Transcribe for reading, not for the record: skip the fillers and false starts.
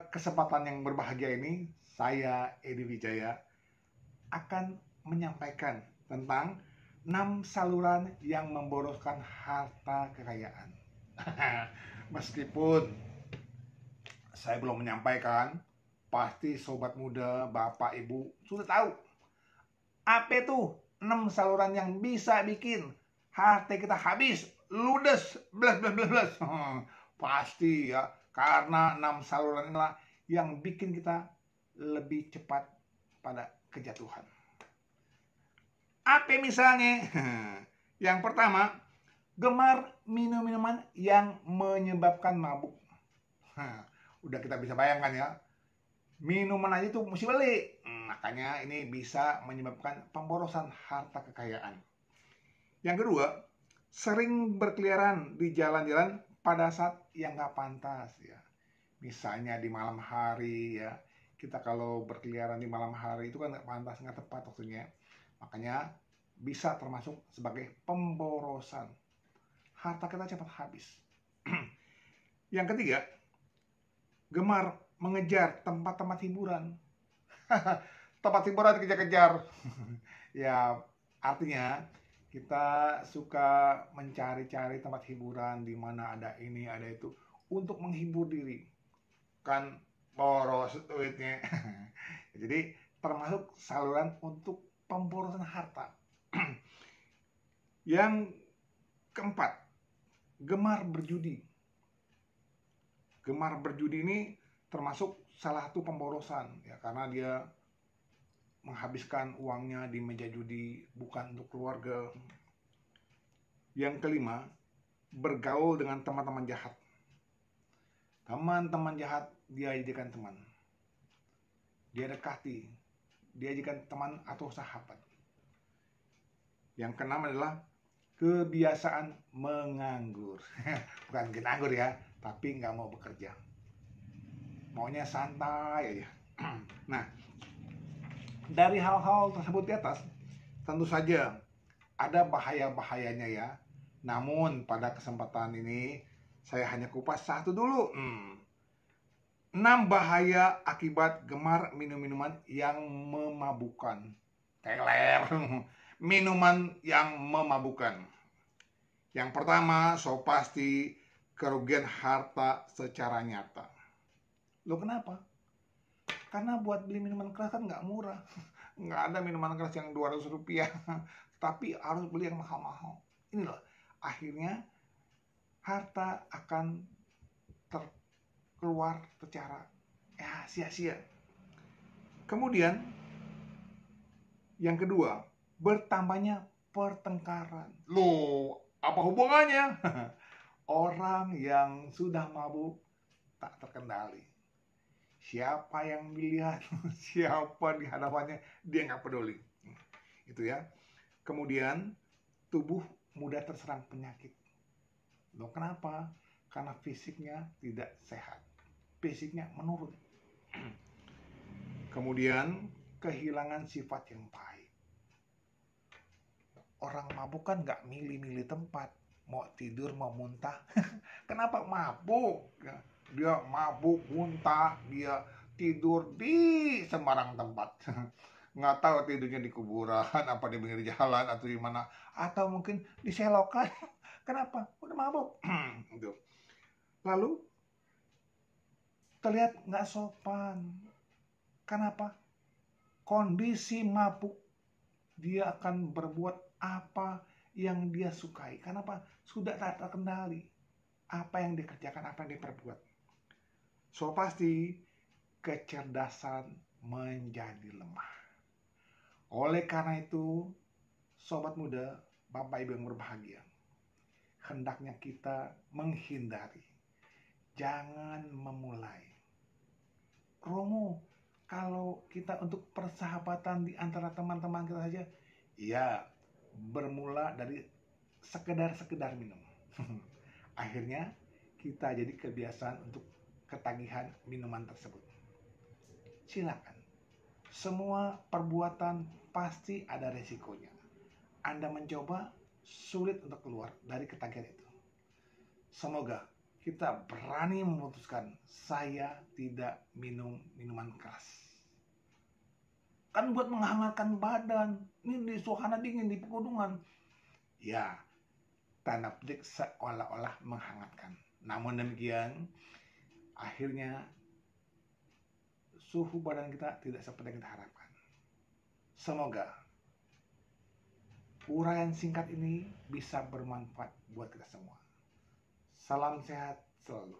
Kesempatan yang berbahagia ini, saya Edi Wijaya akan menyampaikan tentang 6 saluran yang memboroskan harta kekayaan. Meskipun saya belum menyampaikan, pasti sobat muda, bapak, ibu sudah tahu apa itu 6 saluran yang bisa bikin harta kita habis, ludes, blas blas blas blas. Pasti ya, karena 6 saluran inilah yang bikin kita lebih cepat pada kejatuhan. Apa misalnya? Yang pertama, gemar minum minuman yang menyebabkan mabuk. Udah kita bisa bayangkan ya, minuman aja tuh mesti beli. Makanya ini bisa menyebabkan pemborosan harta kekayaan. Yang kedua, sering berkeliaran di jalan-jalan pada saat yang nggak pantas ya. Misalnya di malam hari ya. Kita kalau berkeliaran di malam hari itu kan nggak pantas, nggak tepat waktunya. Makanya bisa termasuk sebagai pemborosan. Harta kita cepat habis. Yang ketiga, gemar mengejar tempat-tempat hiburan. Tempat hiburan dikejar-kejar. Ya, artinya kita suka mencari-cari tempat hiburan di mana ada ini, ada itu untuk menghibur diri. Kan boros duitnya. Jadi termasuk saluran untuk pemborosan harta. Yang keempat, gemar berjudi. Gemar berjudi ini termasuk salah satu pemborosan ya, karena dia menghabiskan uangnya di meja judi bukan untuk keluarga. Yang kelima, bergaul dengan teman-teman jahat. Teman-teman jahat dia jadikan teman. Dia dekati, dia jadikan teman atau sahabat. Yang keenam adalah kebiasaan menganggur. Bukan kita nganggur ya, tapi nggak mau bekerja. Maunya santai aja. Nah, dari hal-hal tersebut di atas, tentu saja ada bahaya-bahayanya ya. Namun pada kesempatan ini saya hanya kupas satu dulu. 6 bahaya akibat gemar minum-minuman yang memabukkan. Teler. Minuman yang memabukkan. Yang pertama, so pasti kerugian harta secara nyata. Loh kenapa? Karena buat beli minuman keras kan nggak murah. Nggak ada minuman keras yang 200 rupiah. Tapi harus beli yang mahal-mahal. Inilah, akhirnya harta akan keluar secara ya sia-sia. Kemudian yang kedua, bertambahnya pertengkaran. Loh, apa hubungannya? Orang yang sudah mabuk tak terkendali. Siapa yang dilihat, siapa di hadapannya, dia nggak peduli. Itu ya. Kemudian tubuh mudah terserang penyakit. Loh kenapa? Karena fisiknya tidak sehat. Fisiknya menurun. Kemudian kehilangan sifat yang baik. Orang mabuk kan nggak milih-milih tempat. Mau tidur, mau muntah. Kenapa mabuk? Dia mabuk, muntah, dia tidur di sembarang tempat. Nggak tahu tidurnya di kuburan, apa di pinggir jalan, atau di mana. Atau mungkin di selokan. Kenapa? Udah mabuk. Lalu terlihat nggak sopan. Kenapa? Kondisi mabuk, dia akan berbuat apa yang dia sukai. Kenapa? Sudah tak terkendali. Apa yang dikerjakan, apa yang diperbuat. So pasti kecerdasan menjadi lemah. Oleh karena itu, sobat muda, bapak ibu yang berbahagia, hendaknya kita menghindari. Jangan memulai. Romo, kalau kita untuk persahabatan di antara teman-teman kita saja, ya bermula dari sekedar minum. Akhirnya kita jadi kebiasaan untuk ketagihan minuman tersebut. Silakan. Semua perbuatan pasti ada resikonya. Anda mencoba, sulit untuk keluar dari ketagihan itu. Semoga kita berani memutuskan, saya tidak minum minuman keras. Kan buat menghangatkan badan. Ini di suasana dingin, di pegunungan. Ya, tanda petik seolah-olah menghangatkan. Namun demikian, akhirnya suhu badan kita tidak seperti yang kita harapkan. Semoga uraian singkat ini bisa bermanfaat buat kita semua. Salam sehat selalu.